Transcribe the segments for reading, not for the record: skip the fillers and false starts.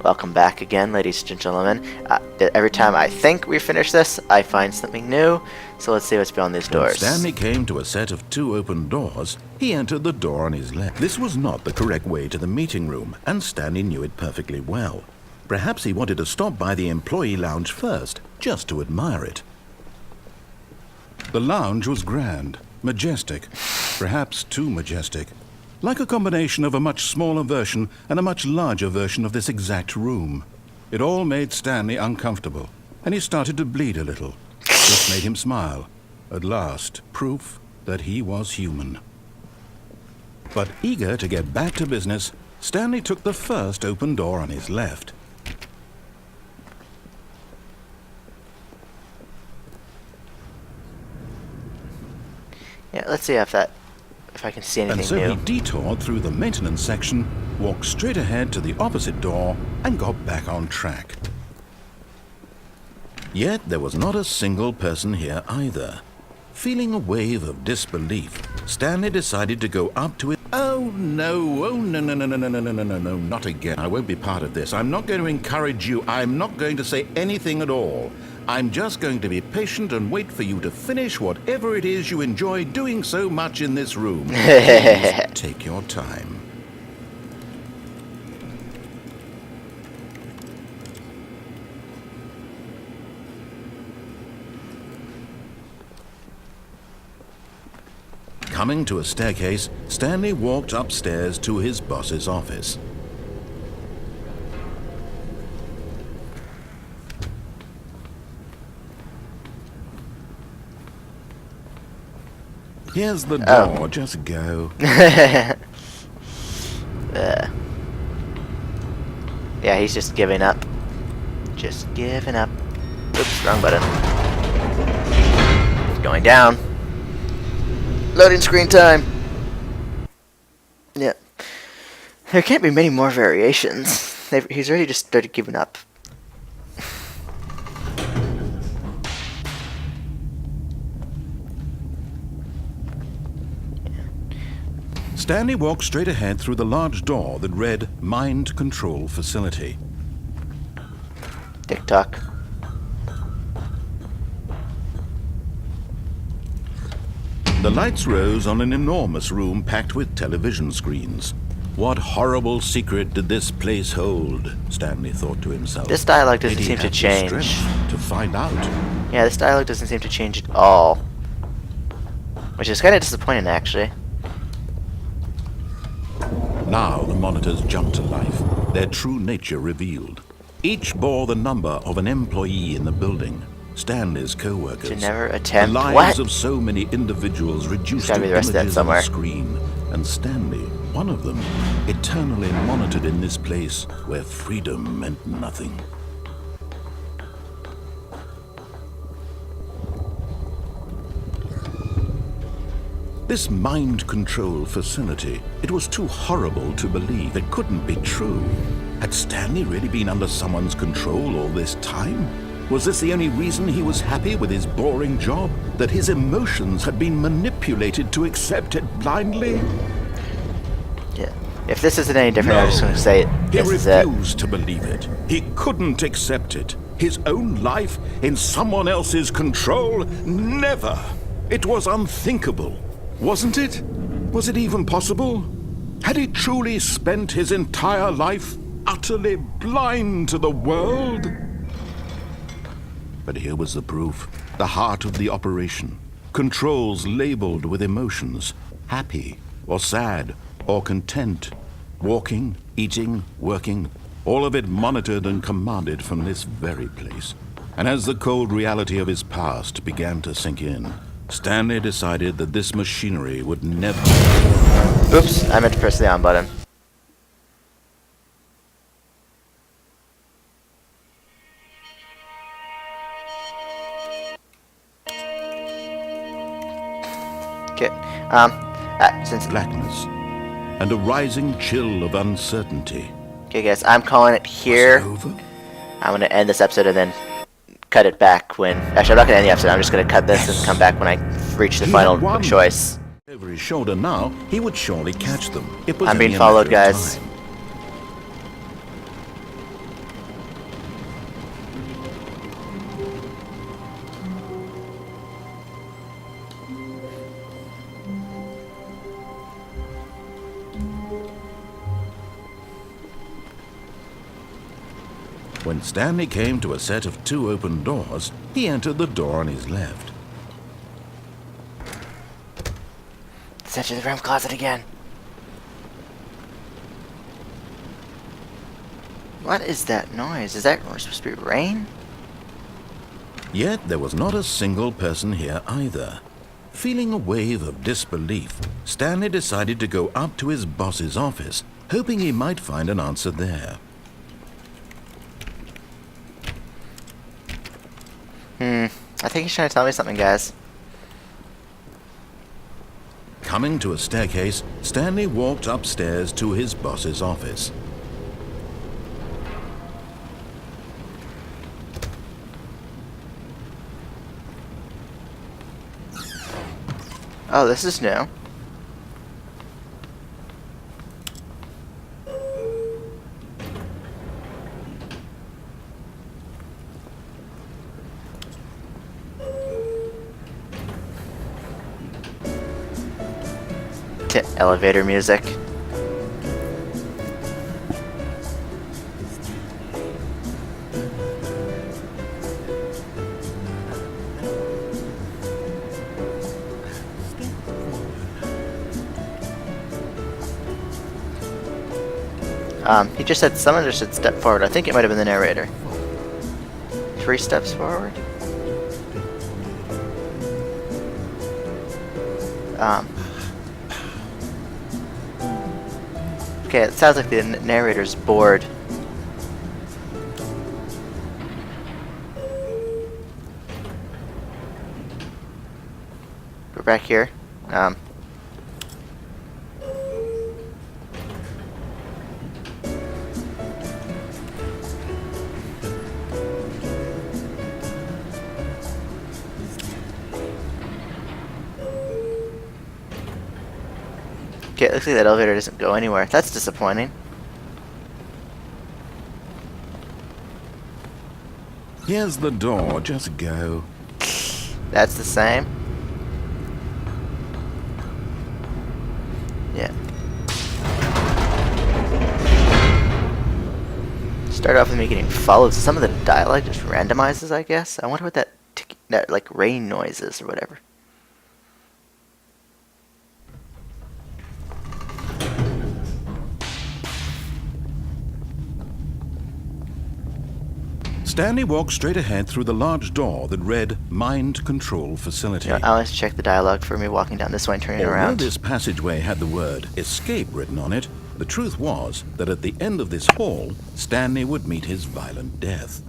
Welcome back again, ladies and gentlemen. Every time I think we finish this, I find something new. So let's see what's beyond these doors. When Stanley came to a set of 2 open doors, he entered the door on his left. This was not the correct way to the meeting room, and Stanley knew it perfectly well. Perhaps he wanted to stop by the employee lounge first, just to admire it. The lounge was grand, majestic, perhaps too majestic. Like a combination of a much smaller version and a much larger version of this exact room. It all made Stanley uncomfortable, and he started to bleed a little. This made him smile. At last, proof that he was human. But eager to get back to business, Stanley took the first open door on his left. Yeah, let's see if I can see anything and so new. He detoured through the maintenance section, walked straight ahead to the opposite door, and got back on track. Yet there was not a single person here either. Feeling a wave of disbelief, Stanley decided to go up to it. Oh no, not again. I won't be part of this. I'm not going to encourage you. I'm not going to say anything at all. I'm just going to be patient and wait for you to finish whatever it is you enjoy doing so much in this room. Please take your time. Coming to a staircase, Stanley walked upstairs to his boss's office. Here's the door, just go. Yeah, he's just giving up. Just giving up. Oops, wrong button. It's going down. Loading screen time. Yeah. There can't be many more variations. He's already just started giving up. Stanley walked straight ahead through the large door that read Mind Control Facility. TikTok. The lights rose on an enormous room packed with television screens. What horrible secret did this place hold? Stanley thought to himself. This dialogue doesn't Did he seem to have the change. strength to find out. Yeah, this dialogue doesn't seem to change at all. Which is kind of disappointing, actually. Now the monitors jumped to life, their true nature revealed. Each bore the number of an employee in the building. Stanley's co-workers. To never attempt the lives what? of so many individuals reduced to Gotta be the rest of that images on somewhere. a screen, and Stanley, one of them, eternally monitored in this place where freedom meant nothing. This mind control facility, it was too horrible to believe. It couldn't be true. Had Stanley really been under someone's control all this time? Was this the only reason he was happy with his boring job? That his emotions had been manipulated to accept it blindly? Yeah. If this isn't any different, No. I'm just going to say it. He This is it. refused to believe it. He couldn't accept it. His own life in someone else's control? Never! It was unthinkable. Wasn't it? Was it even possible? Had he truly spent his entire life utterly blind to the world? But here was the proof. The heart of the operation. Controls labeled with emotions. Happy, or sad, or content. Walking, eating, working. All of it monitored and commanded from this very place. And as the cold reality of his past began to sink in, Stanley decided that this machinery would never... Oops, I meant to press the on button. Okay, since... blackness and a rising chill of uncertainty. Okay guys, I'm calling it here. Was it over? I'm going to end this episode and then cut it back when... Actually, I'm not going to end the episode. I'm just going to cut this and come back when I reach the He final had won. choice. Over his shoulder now, he would surely catch them. It was I'm being only a followed, matter of guys. time. When Stanley came to a set of 2 open doors, he entered the door on his left. Let's enter the room closet again. What is that noise? Is that supposed to be rain? Yet there was not a single person here either. Feeling a wave of disbelief, Stanley decided to go up to his boss's office, hoping he might find an answer there. I think he's trying to tell me something, guys. Coming to a staircase, Stanley walked upstairs to his boss's office. Oh, this is new. Elevator music. He just said someone just should step forward. I think it might have been the narrator. 3 steps forward. Okay, it sounds like the narrator's bored. We're back here. Okay, it looks like that elevator doesn't go anywhere. That's disappointing. Here's the door, just go. That's the same. Yeah. Start off with me getting followed. Some of the dialogue just randomizes, I guess. I wonder what that like rain noise is or whatever. Stanley walked straight ahead through the large door that read Mind Control Facility. You know, I always check the dialogue for me walking down this way and turning Although around. this passageway had the word Escape written on it, the truth was that at the end of this hall, Stanley would meet his violent death.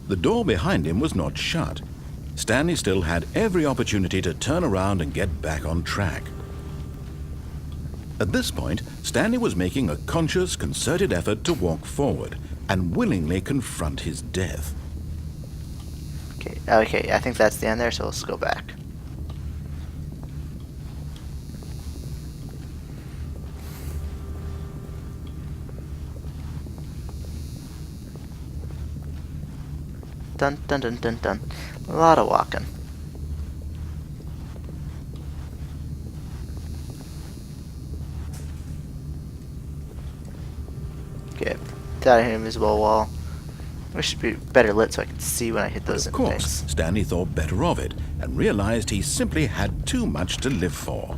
The door behind him was not shut. Stanley still had every opportunity to turn around and get back on track. At this point, Stanley was making a conscious, concerted effort to walk forward and willingly confront his death. Okay, I think that's the end there, so let's go back. Dun dun dun dun dun. A lot of walking. Okay, without an invisible wall. It should be better lit so I can see when I hit those Of course, things. Stanley thought better of it and realized he simply had too much to live for.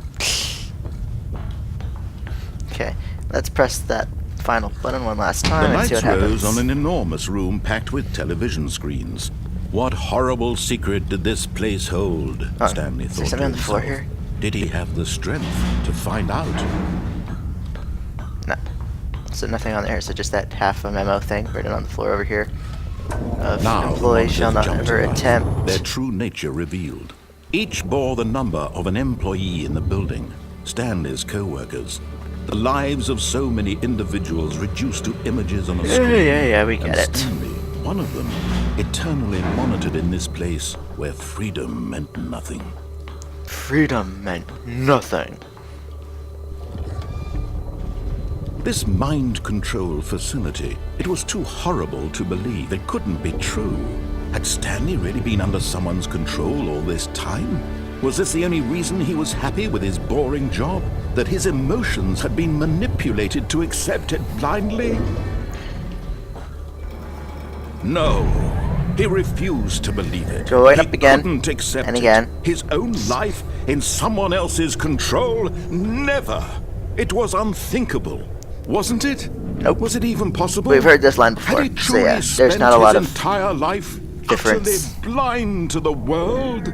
Okay, let's press that final button one last time The and see lights what rose happens. on an enormous room packed with television screens. What horrible secret did this place hold? Oh, Stanley is there thought to something on the floor himself. here? Did he have the strength to find out? No. So nothing on there, so just that half a memo thing written on the floor over here. Now, Employees the shall not monsters ever jumped to attempt. life, their true nature revealed. Each bore the number of an employee in the building, Stanley's co-workers. The lives of so many individuals reduced to images on a screen. Yeah, we get and it. Stanley, one of them, eternally monitored in this place where freedom meant nothing. Freedom meant nothing. This mind control facility, it was too horrible to believe. It couldn't be true. Had Stanley really been under someone's control all this time? Was this the only reason he was happy with his boring job? That his emotions had been manipulated to accept it blindly? No, he refused to believe it. Going He up again, couldn't accept and it. again. His own life in someone else's control? Never. It was unthinkable, wasn't it? Nope. Was it even possible? We've heard this line before, Had he so truly yeah, there's spent not a lot his of entire life difference. utterly blind to the world?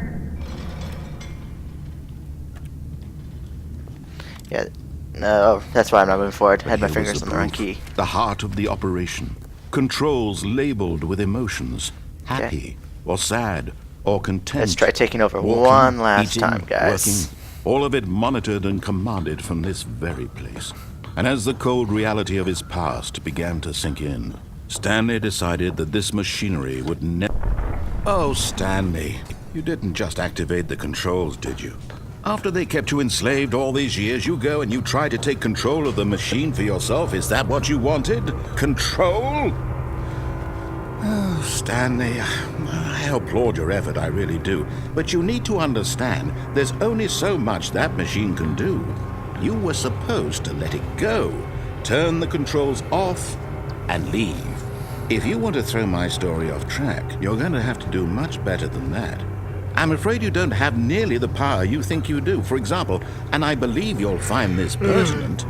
Yeah, no, that's why I'm not moving forward. But Had my here was fingers on the wrong proof, key. The heart of the operation. Controls labeled with emotions. Happy, or sad, or content. Let's try taking over Walking, one last eating, time, guys. Working, all of it monitored and commanded from this very place. And as the cold reality of his past began to sink in, Stanley decided that this machinery would never... Oh, Stanley, you didn't just activate the controls, did you? After they kept you enslaved all these years, you go and you try to take control of the machine for yourself. Is that what you wanted? Control? Oh, Stanley, I applaud your effort, I really do. But you need to understand, there's only so much that machine can do. You were supposed to let it go, turn the controls off, and leave. If you want to throw my story off track, you're going to have to do much better than that. I'm afraid you don't have nearly the power you think you do. For example, and I believe you'll find this pertinent,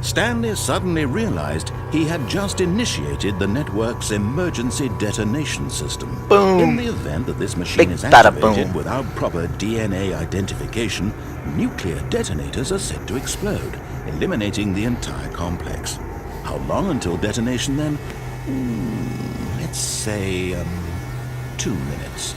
Stanley suddenly realized he had just initiated the network's emergency detonation system. Boom. In the event that this machine Big is bada activated boom. without proper DNA identification, nuclear detonators are set to explode, eliminating the entire complex. How long until detonation then? Let's say, 2 minutes.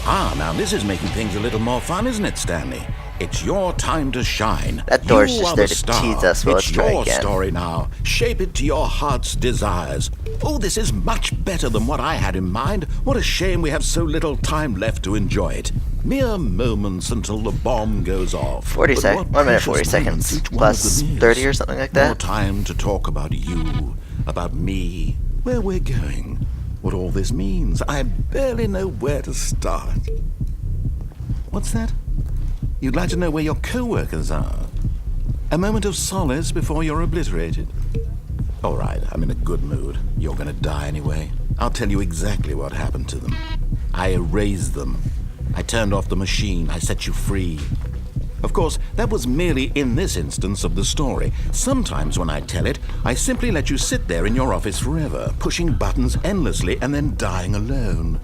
Ah, now this is making things a little more fun, isn't it, Stanley? It's your time to shine. That door's You just are there the to star. tease us. Well, It's let's try your again. story now. Shape it to your heart's desires. Oh, this is much better than what I had in mind. What a shame we have so little time left to enjoy it. Mere moments until the bomb goes off. 40 But seconds. what 1 minute, precious 40 moments seconds. each one Plus of them is. 30 or something like More that. time to talk about you, about me, where we're going, what all this means. I barely know where to start. What's that? You'd like to know where your co-workers are? A moment of solace before you're obliterated? All right, I'm in a good mood. You're gonna die anyway. I'll tell you exactly what happened to them. I erased them. I turned off the machine. I set you free. Of course, that was merely in this instance of the story. Sometimes when I tell it, I simply let you sit there in your office forever, pushing buttons endlessly and then dying alone.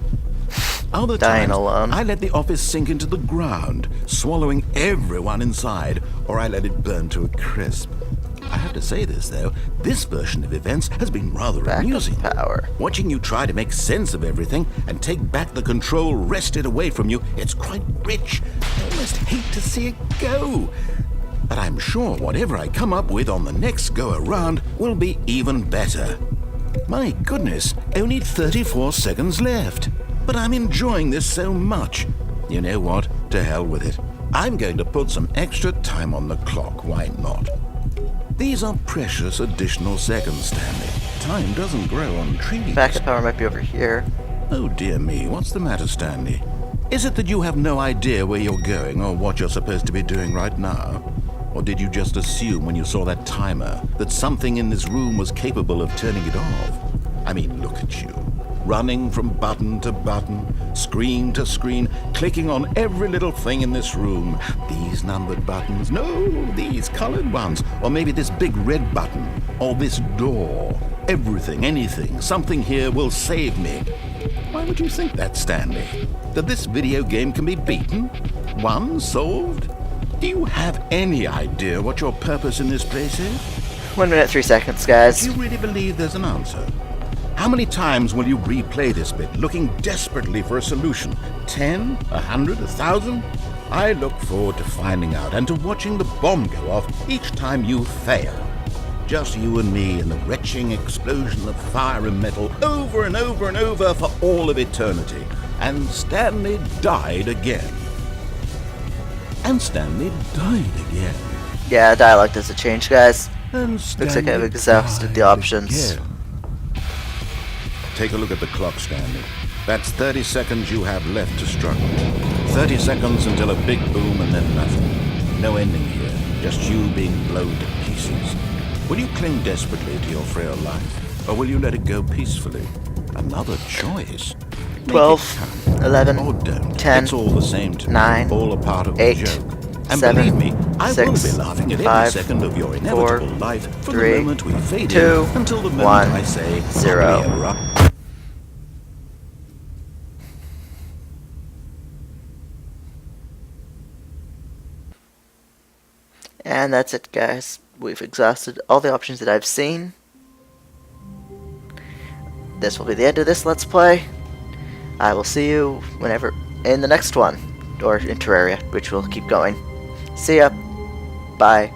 Other Dying times, alone. I let the office sink into the ground, swallowing everyone inside, or I let it burn to a crisp. I have to say this, though, this version of events has been rather Backup amusing. power. Watching you try to make sense of everything and take back the control wrested away from you, it's quite rich. I almost hate to see it go. But I'm sure whatever I come up with on the next go-around will be even better. My goodness, only 34 seconds left. But I'm enjoying this so much. You know what? To hell with it. I'm going to put some extra time on the clock. Why not? These are precious additional seconds, Stanley. Time doesn't grow on trees. Backup power might be over here. Oh dear me, what's the matter, Stanley? Is it that you have no idea where you're going or what you're supposed to be doing right now? Or did you just assume when you saw that timer that something in this room was capable of turning it off? I mean, look at you. Running from button to button, screen to screen, clicking on every little thing in this room. These numbered buttons, no, these colored ones, or maybe this big red button, or this door. Everything, anything, something here will save me. Why would you think that, Stanley? That this video game can be beaten? Won? Solved? Do you have any idea what your purpose in this place is? 1 minute, 3 seconds, Do guys. you really believe there's an answer? How many times will you replay this bit, looking desperately for a solution? 10? 100? 1,000? I look forward to finding out and to watching the bomb go off each time you fail. Just you and me and the retching explosion of fire and metal over and over and over for all of eternity. And Stanley died again. And Stanley died again. Yeah, dialogue doesn't change, guys. And Looks like Stanley I've exhausted the died options. again. Take a look at the clock, Stanley. That's 30 seconds you have left to struggle. 30 seconds until a big boom and then nothing. No ending here, just you being blown to pieces. Will you cling desperately to your frail life, or will you let it go peacefully? Another choice. Make 12, it count. 11, Or don't. 10, It's all the same to 9, me, all a part of 8, the joke. And 7, believe me, I will 6, be laughing at 5, every second of your inevitable 4, life from 3, the moment we fade 2, in until the moment 1, I say 0. happily ever after. And that's it, guys. We've exhausted all the options that I've seen. This will be the end of this Let's Play. I will see you whenever in the next one, or in Terraria, which will keep going. See ya. Bye.